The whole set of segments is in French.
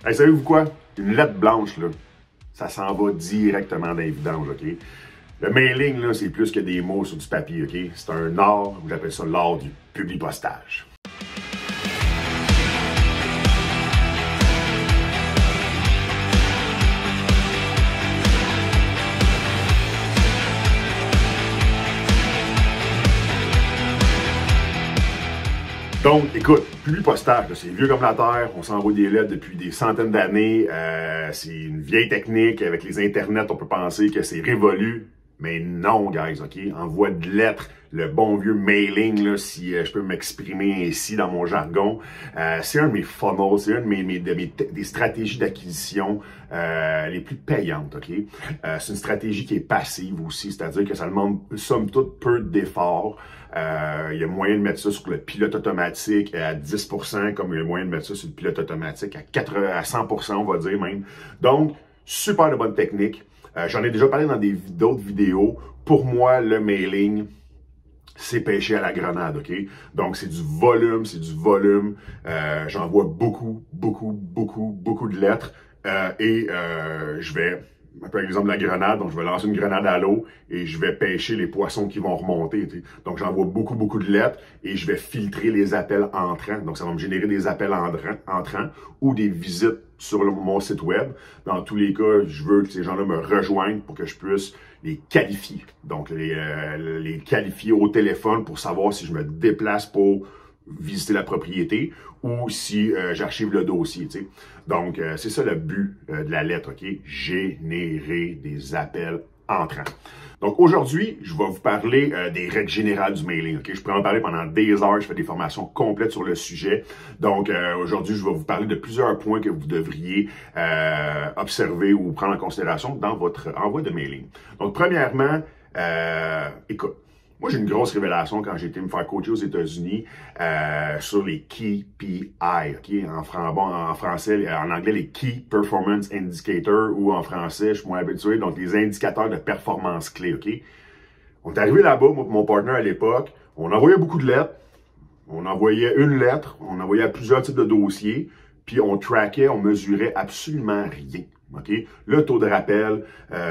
Hey, savez-vous quoi? Une lettre blanche, là, ça s'en va directement dans les vidanges, OK? Le mailing, là, c'est plus que des mots sur du papier, OK? C'est un art, j'appelle ça l'art du publipostage. Donc, écoute, publipostage, c'est vieux comme la terre, on s'envoie des lettres depuis des centaines d'années, c'est une vieille technique, avec les internets, on peut penser que c'est révolu, mais non, guys, OK? Envoi de lettres, le bon vieux mailing, là, si je peux m'exprimer ainsi dans mon jargon, c'est un de mes funnels, c'est une des stratégies d'acquisition les plus payantes, OK? C'est une stratégie qui est passive aussi, c'est-à-dire que ça demande, somme toute, peu d'efforts. Il y a moyen de mettre ça sur le pilote automatique à 10%, comme il y a moyen de mettre ça sur le pilote automatique à 100%, on va dire même. Donc, super de bonne technique. J'en ai déjà parlé dans d'autres vidéos. Pour moi, le mailing, c'est pêcher à la grenade, OK? Donc, c'est du volume, J'envoie beaucoup de lettres je vais... Par exemple, la grenade, donc je vais lancer une grenade à l'eau et je vais pêcher les poissons qui vont remonter. T'sais. Donc, j'envoie beaucoup de lettres et je vais filtrer les appels entrants. Donc, ça va me générer des appels entrants ou des visites sur mon site web. Dans tous les cas, je veux que ces gens-là me rejoignent pour que je puisse les qualifier. Donc, les qualifier au téléphone pour savoir si je me déplace pour visiter la propriété ou si j'archive le dossier. T'sais. Donc, c'est ça le but de la lettre, OK? Générer des appels entrants. Donc, aujourd'hui, je vais vous parler des règles générales du mailing, OK? Je pourrais en parler pendant des heures, je fais des formations complètes sur le sujet. Donc, aujourd'hui, je vais vous parler de plusieurs points que vous devriez observer ou prendre en considération dans votre envoi de mailing. Donc, premièrement, écoute, moi, j'ai une grosse révélation quand j'ai été me faire coacher aux États-Unis sur les KPI, OK? En français, en anglais, les Key Performance Indicators ou en français, je suis moins habitué, donc les indicateurs de performance clés, OK? On est arrivé là-bas, moi et mon partenaire à l'époque, on envoyait beaucoup de lettres, on envoyait une lettre, on envoyait plusieurs types de dossiers, puis on traquait, on mesurait absolument rien. Okay? Le taux de rappel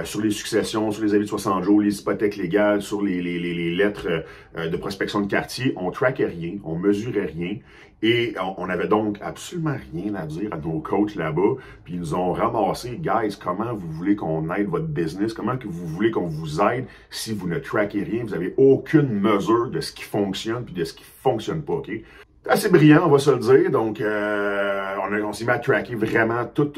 sur les successions, sur les avis de 60 jours, les hypothèques légales, sur les lettres de prospection de quartier, on traquait rien, on mesurait rien et on avait donc absolument rien à dire à nos coachs là-bas. Puis ils nous ont ramassé, guys, comment vous voulez qu'on aide votre business, comment que vous voulez qu'on vous aide si vous ne traquez rien, vous n'avez aucune mesure de ce qui fonctionne puis de ce qui fonctionne pas, OK? Assez brillant, on va se le dire. Donc, on s'est mis à tracker vraiment tout.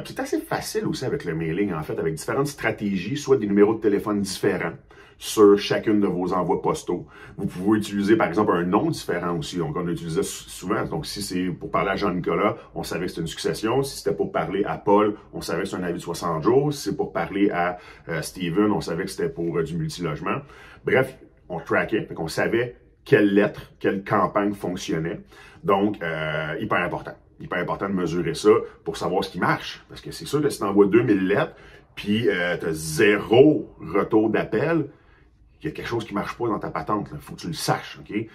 C'est assez facile aussi avec le mailing, en fait, avec différentes stratégies, soit des numéros de téléphone différents sur chacune de vos envois postaux. Vous pouvez utiliser, par exemple, un nom différent aussi. Donc, on utilisait souvent. Donc, si c'est pour parler à Jean-Nicolas, on savait que c'était une succession. Si c'était pour parler à Paul, on savait que c'était un avis de 60 jours. Si c'est pour parler à Steven, on savait que c'était pour du multilogement. Bref, on traquait. Fait qu'on savait quelle lettre, quelle campagne fonctionnait. Donc, hyper important de mesurer ça pour savoir ce qui marche. Parce que c'est sûr que si tu envoies 2000 lettres, puis tu as zéro retour d'appel, il y a quelque chose qui ne marche pas dans ta patente. Il faut que tu le saches. Okay?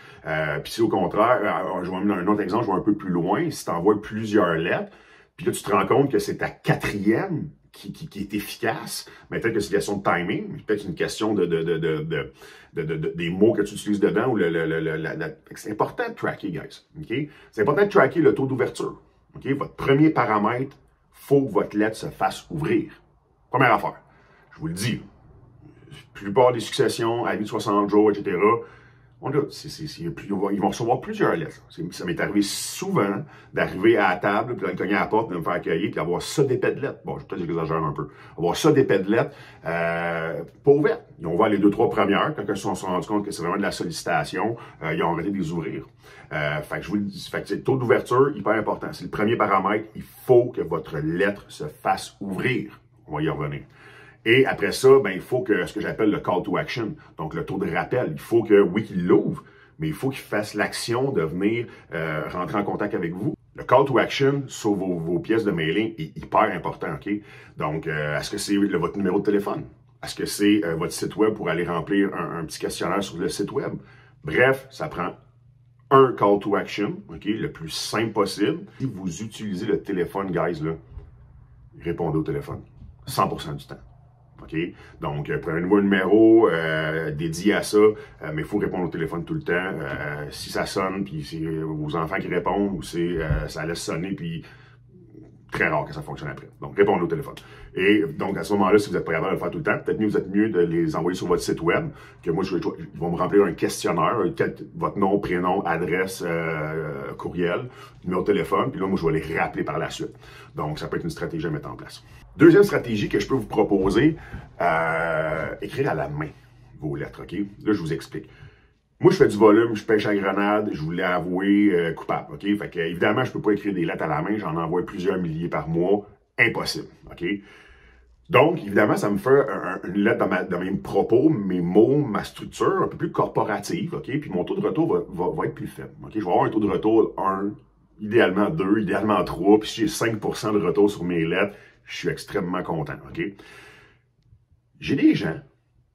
Puis si au contraire, je vais amener un autre exemple, je vais un peu plus loin. Si tu envoies plusieurs lettres, puis là tu te rends compte que c'est ta quatrième qui est efficace, mais peut-être que c'est une question de timing, peut-être une question des mots que tu utilises dedans. C'est important de tracker, guys. Okay? C'est important de tracker le taux d'ouverture. Okay? Votre premier paramètre, il faut que votre lettre se fasse ouvrir. Première affaire, je vous le dis, la plupart des successions, avis de 60 jours, etc., ils vont recevoir plusieurs lettres. Ça m'est arrivé souvent d'arriver à la table, puis de cogner à la porte, de me faire accueillir, puis d'avoir ça d'épais de lettres. Bon, peut-être que j'exagère un peu. Avoir ça d'épais de lettres, pas ouvertes. Ils ont ouvert les 2-3 premières. Quand ils se sont rendus compte que c'est vraiment de la sollicitation, ils ont arrêté de les ouvrir. Fait que je vous le dis, le taux d'ouverture, hyper important. C'est le premier paramètre. Il faut que votre lettre se fasse ouvrir. On va y revenir. Et après ça, ben, il faut que ce que j'appelle le call to action, donc le taux de rappel. Il faut que, oui, qu'il l'ouvre, mais il faut qu'il fasse l'action de venir rentrer en contact avec vous. Le call to action sur vos pièces de mailing est hyper important, OK? Donc, est-ce que c'est votre numéro de téléphone? Est-ce que c'est votre site web pour aller remplir un petit questionnaire sur le site web? Bref, ça prend un call to action, OK, le plus simple possible. Si vous utilisez le téléphone, guys, là, répondez au téléphone. 100% du temps. OK? Donc, prenez un nouveau numéro dédié à ça, mais il faut répondre au téléphone tout le temps. Si ça sonne, puis c'est vos enfants qui répondent, ou ça laisse sonner, puis très rare que ça fonctionne après. Donc, répondez au téléphone. Et donc, à ce moment-là, si vous n'êtes pas capable de le faire tout le temps, peut-être vous êtes mieux de les envoyer sur votre site web, que moi, ils vont me remplir un questionnaire, votre nom, prénom, adresse, courriel, numéro de téléphone, puis là, moi, je vais les rappeler par la suite. Donc, ça peut être une stratégie à mettre en place. Deuxième stratégie que je peux vous proposer, écrire à la main vos lettres, OK? Là, je vous explique. Moi, je fais du volume, je pêche à grenade, je vous l'ai avoué coupable, OK? Fait que, évidemment, je peux pas écrire des lettres à la main, j'en envoie plusieurs milliers par mois, impossible, OK? Donc, évidemment, ça me fait une lettre dans mes propos, mes mots, ma structure un peu plus corporative, OK? Puis mon taux de retour va être plus faible, OK? Je vais avoir un taux de retour 1, idéalement 2, idéalement 3, puis si j'ai 5% de retour sur mes lettres, je suis extrêmement content, OK? J'ai des gens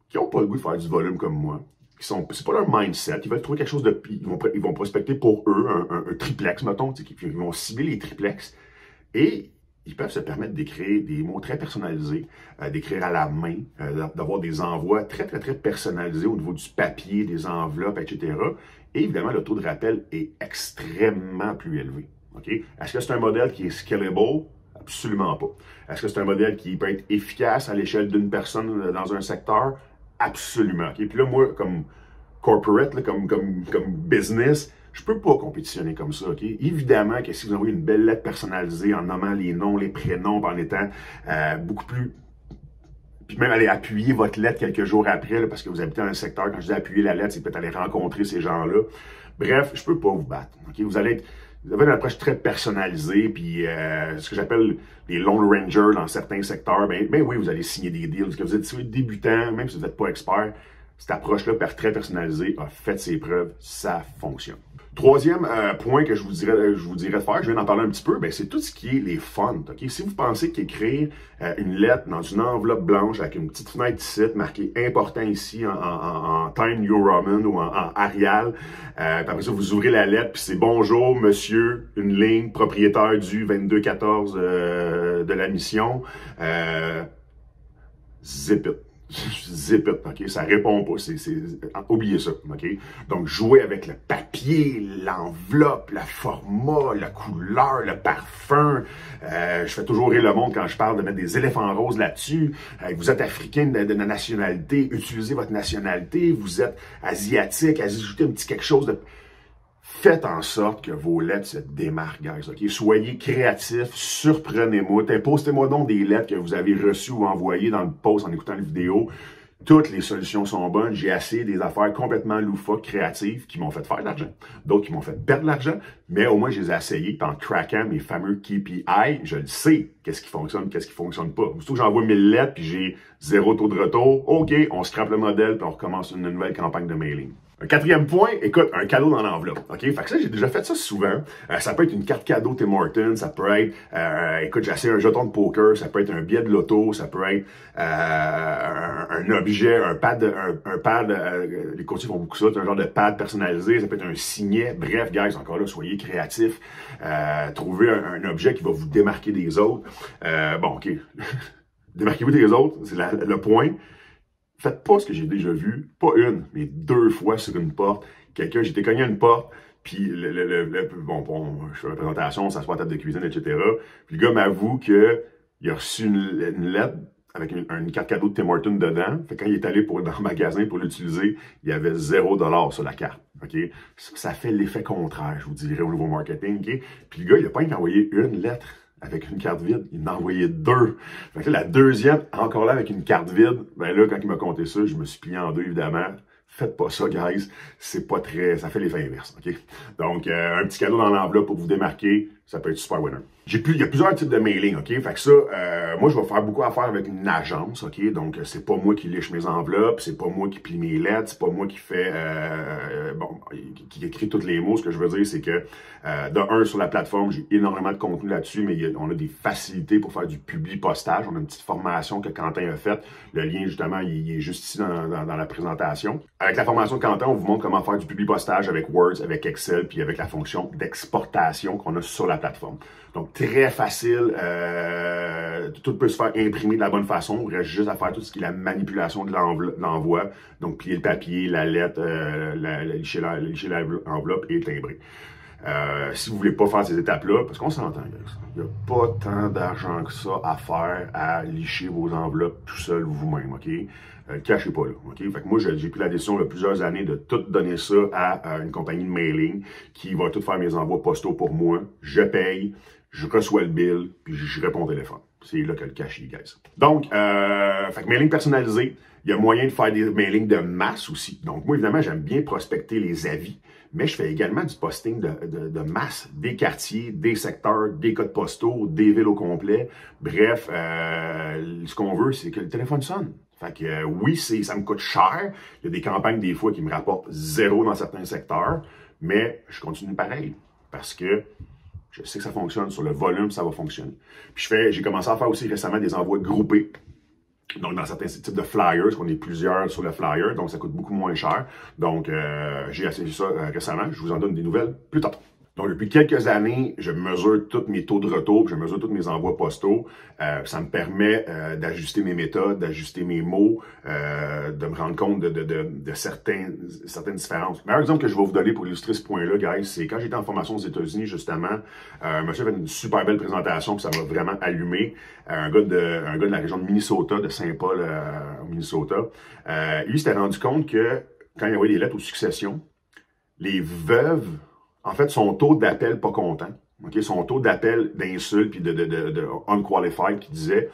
qui n'ont pas le goût de faire du volume comme moi, c'est pas leur mindset, ils veulent trouver quelque chose de... Ils vont prospecter pour eux un triplex, mettons, ils vont cibler les triplex, et ils peuvent se permettre d'écrire des mots très personnalisés, d'écrire à la main, d'avoir des envois très, très, très personnalisés au niveau du papier, des enveloppes, etc. Et évidemment, le taux de rappel est extrêmement plus élevé. OK? Est-ce que c'est un modèle qui est scalable? Absolument pas. Est-ce que c'est un modèle qui peut être efficace à l'échelle d'une personne dans un secteur? Absolument. Okay? Puis là, moi, comme corporate, là, comme business, je peux pas compétitionner comme ça. Okay? Évidemment que si vous envoyez une belle lettre personnalisée en nommant les noms, les prénoms, en étant beaucoup plus... Puis même aller appuyer votre lettre quelques jours après, là, parce que vous habitez dans un secteur, quand je dis appuyer la lettre, c'est peut-être aller rencontrer ces gens-là. Bref, je peux pas vous battre. Okay? Vous avez une approche très personnalisée, puis ce que j'appelle les Lone Rangers dans certains secteurs, ben oui, vous allez signer des deals. Parce que vous êtes débutant, même si vous n'êtes pas expert, cette approche-là, très personnalisée, a fait ses preuves, ça fonctionne. Troisième point que je vous dirais de faire, je viens d'en parler un petit peu, ben, c'est tout ce qui est les fonts. Okay? Si vous pensez qu'écrire une lettre dans une enveloppe blanche avec une petite fenêtre ici, marquée important ici en Times New Roman ou en Arial, puis après ça, vous ouvrez la lettre, puis c'est bonjour, monsieur, une ligne, propriétaire du 2214 de la mission, zip it. Zip it, OK? Ça répond pas. Oubliez ça, OK? Donc, jouez avec le papier, l'enveloppe, le format, la couleur, le parfum. Je fais toujours rire le monde quand je parle de mettre des éléphants roses là-dessus. Vous êtes africain de nationalité, utilisez votre nationalité. Vous êtes asiatique, ajoutez un petit quelque chose de... Faites en sorte que vos lettres se démarquent, guys. OK? Soyez créatifs, surprenez-moi. Postez-moi donc des lettres que vous avez reçues ou envoyées dans le post en écoutant la vidéo. Toutes les solutions sont bonnes. J'ai essayé des affaires complètement loufoques, créatives, qui m'ont fait faire de l'argent. D'autres qui m'ont fait perdre de l'argent. Mais au moins, je les ai essayées en traquant mes fameux KPI. Je le sais, qu'est-ce qui fonctionne, qu'est-ce qui fonctionne pas. Surtout que j'envoie 1000 lettres puis j'ai 0 taux de retour. OK, on scrape le modèle puis on recommence une nouvelle campagne de mailing. Un quatrième point, écoute, un cadeau dans l'enveloppe. OK? Fait que ça, j'ai déjà fait ça souvent. Ça peut être une carte cadeau Tim Hortons, ça peut être, écoute, j'ai essayé un jeton de poker, ça peut être un billet de loto, ça peut être un objet, un pad, les courtiers font beaucoup ça, c'est un genre de pad personnalisé, ça peut être un signet. Bref, guys, encore là, soyez créatifs. Trouvez un objet qui va vous démarquer des autres. Bon, OK. Démarquez-vous des autres, c'est le point. Faites pas ce que j'ai déjà vu, pas une, mais 2 fois sur une porte. J'étais cogné à une porte, puis je fais la présentation, on s'assoit à la table de cuisine, etc. Puis le gars m'avoue qu'il a reçu une lettre avec une carte cadeau de Tim Hortons dedans. Fait que quand il est allé dans le magasin pour l'utiliser, il y avait $0 sur la carte. OK? Ça fait l'effet contraire, je vous dirais, au niveau marketing. OK? Puis le gars, il n'a pas envoyé une lettre avec une carte vide, il en a envoyé 2. Fait que là, la deuxième, encore là avec une carte vide, ben là, quand il m'a compté ça, je me suis plié en 2, évidemment. Faites pas ça, guys. C'est pas très... Ça fait l'effet inverse, OK? Donc, un petit cadeau dans l'enveloppe pour vous démarquer. ça peut être super winner. Il y a plusieurs types de mailing, OK? Fait que ça, moi, je vais faire beaucoup affaire avec une agence, OK? Donc, c'est pas moi qui liche mes enveloppes, c'est pas moi qui plie mes lettres, c'est pas moi qui fait, qui écrit tous les mots. Ce que je veux dire, c'est que, sur la plateforme, j'ai énormément de contenu là-dessus, mais on a des facilités pour faire du publi-postage. On a une petite formation que Quentin a faite. Le lien, justement, il est juste ici dans la présentation. Avec la formation de Quentin, on vous montre comment faire du publi-postage avec Word, avec Excel, puis avec la fonction d'exportation qu'on a sur la plateforme. Donc, très facile. Tout peut se faire imprimer de la bonne façon. Il reste juste à faire tout ce qui est la manipulation de l'envoi. Donc, plier le papier, la lettre, licher l'enveloppe et timbrer. Si vous voulez pas faire ces étapes-là, parce qu'on s'entend, il n'y a pas tant d'argent que ça à faire à licher vos enveloppes tout seul vous-même, OK? Cachez pas là, OK? Fait que moi, j'ai pris la décision il y a plusieurs années de tout donner ça à une compagnie de mailing qui va tout faire mes envois postaux pour moi. Je paye, je reçois le bill, puis je réponds au téléphone. C'est là que le cash est, guys. Donc, fait que mailing personnalisé, il y a moyen de faire des mailings de masse aussi. Donc, moi, évidemment, j'aime bien prospecter les avis, mais je fais également du posting de masse, des quartiers, des secteurs, des codes postaux, des villes au complet. Bref, ce qu'on veut, c'est que le téléphone sonne. Fait que oui, ça me coûte cher. Il y a des campagnes, des fois, qui me rapportent 0 dans certains secteurs, mais je continue pareil parce que je sais que ça fonctionne. Sur le volume, ça va fonctionner. Puis j'ai commencé à faire aussi récemment des envois groupés. Donc, dans certains types de flyers, qu'on est plusieurs sur le flyer, donc ça coûte beaucoup moins cher. Donc, j'ai essayé ça récemment. Je vous en donne des nouvelles plus tard. Donc, depuis quelques années, je mesure tous mes taux de retour, puis je mesure tous mes envois postaux. Ça me permet d'ajuster mes méthodes, d'ajuster mes mots, de me rendre compte de certaines différences. Le meilleur exemple que je vais vous donner pour illustrer ce point-là, guys, c'est quand j'étais en formation aux États-Unis, justement, monsieur a fait une super belle présentation, puis ça m'a vraiment allumé. Un gars de la région de Minnesota, de Saint-Paul, au Minnesota. Lui s'était rendu compte que quand il envoyait des lettres aux successions, les veuves, en fait, son taux d'appel pas content, okay, son taux d'appel d'insultes puis de unqualified qui disait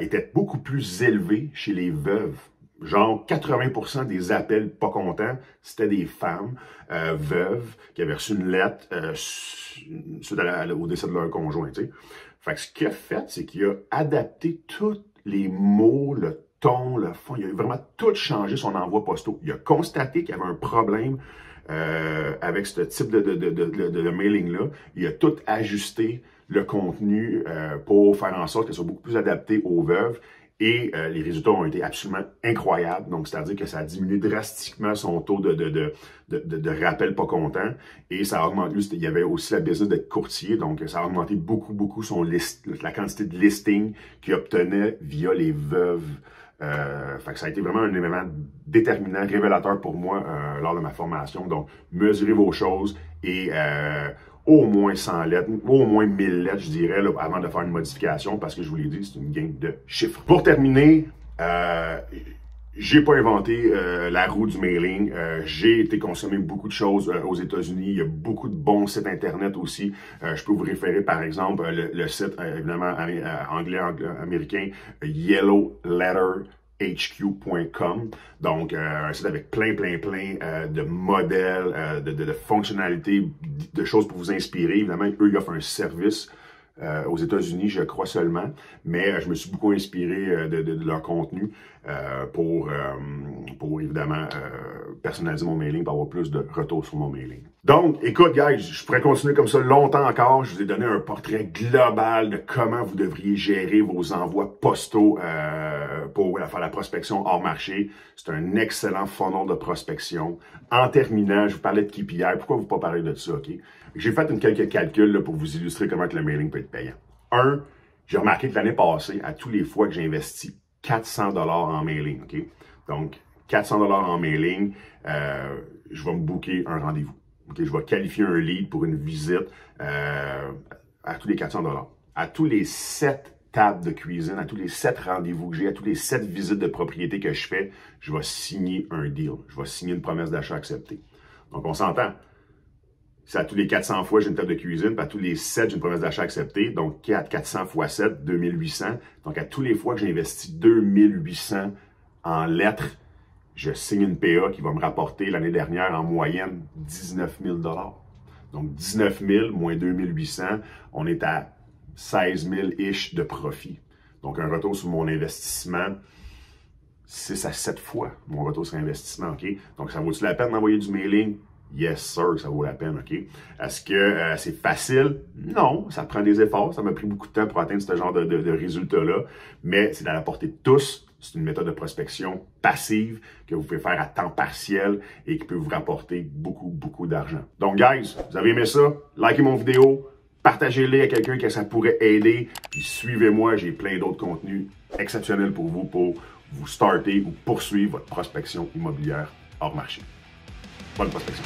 était beaucoup plus élevé chez les veuves. Genre 80% des appels pas contents, c'était des femmes veuves qui avaient reçu une lettre suite au décès de leur conjoint. T'sais. Fait que ce qu'il a fait, c'est qu'il a adapté tous les mots, le ton, le fond. Il a vraiment tout changé son envoi postaux. Il a constaté qu'il y avait un problème avec ce type de mailing-là. Il a tout ajusté le contenu pour faire en sorte que ce soit beaucoup plus adapté aux veuves. Et les résultats ont été absolument incroyables. Donc, c'est-à-dire que ça a diminué drastiquement son taux de rappel pas content. Et ça a augmenté, il y avait aussi la business d'être courtier. Donc, ça a augmenté beaucoup la quantité de listings qu'il obtenait via les veuves. Fait que ça a été vraiment un événement déterminant, révélateur pour moi lors de ma formation. Donc, mesurez vos choses et au moins 100 lettres, au moins 1000 lettres, je dirais, là, avant de faire une modification, parce que je vous l'ai dit, c'est une game de chiffres. Pour terminer, j'ai pas inventé la roue du mailing. J'ai été consommer beaucoup de choses aux États-Unis. Il y a beaucoup de bons sites Internet aussi. Je peux vous référer, par exemple, le site, évidemment, anglais-américain, yellowletterhq.com. Donc, un site avec plein de modèles, de fonctionnalités, de choses pour vous inspirer. Évidemment, eux, ils offrent un service aux États-Unis, je crois seulement, mais je me suis beaucoup inspiré de leur contenu pour évidemment personnaliser mon mailing, pour avoir plus de retours sur mon mailing. Donc, écoute, guys, je pourrais continuer comme ça longtemps encore. Je vous ai donné un portrait global de comment vous devriez gérer vos envois postaux pour faire la prospection hors marché. C'est un excellent funnel de prospection. En terminant, je vous parlais de KPI. Pourquoi vous pas parler de ça, OK? J'ai fait quelques calculs là, pour vous illustrer comment le mailing peut être payant. J'ai remarqué que l'année passée, à tous les fois que j'ai investi 400 $ en mailing, OK? Donc, 400 $ en mailing, je vais me booker un rendez-vous. Okay? Je vais qualifier un lead pour une visite à tous les 400 $. À tous les 7 tables de cuisine, à tous les 7 rendez-vous que j'ai, à tous les 7 visites de propriété que je fais, je vais signer un deal. Je vais signer une promesse d'achat acceptée. Donc, on s'entend. C'est à tous les 400 fois, j'ai une table de cuisine, puis à tous les 7, j'ai une promesse d'achat acceptée. Donc, 400 x 7, 2800. Donc, à tous les fois que j'investis 2800 en lettres, je signe une PA qui va me rapporter l'année dernière en moyenne 19 000 $. Donc 19 000 moins 2800, on est à 16 000-ish de profit. Donc un retour sur mon investissement, 6 à 7 fois mon retour sur investissement, OK? Donc ça vaut-il la peine d'envoyer du mailing? Yes, sir, ça vaut la peine, OK? Est-ce que c'est facile? Non, ça prend des efforts. Ça m'a pris beaucoup de temps pour atteindre ce genre de résultats-là, mais c'est à la portée de tous. C'est une méthode de prospection passive que vous pouvez faire à temps partiel et qui peut vous rapporter beaucoup, beaucoup d'argent. Donc, guys, vous avez aimé ça? Likez mon vidéo, partagez-les à quelqu'un que ça pourrait aider, puis suivez-moi, j'ai plein d'autres contenus exceptionnels pour vous starter ou poursuivre votre prospection immobilière hors marché. Bonne prospection!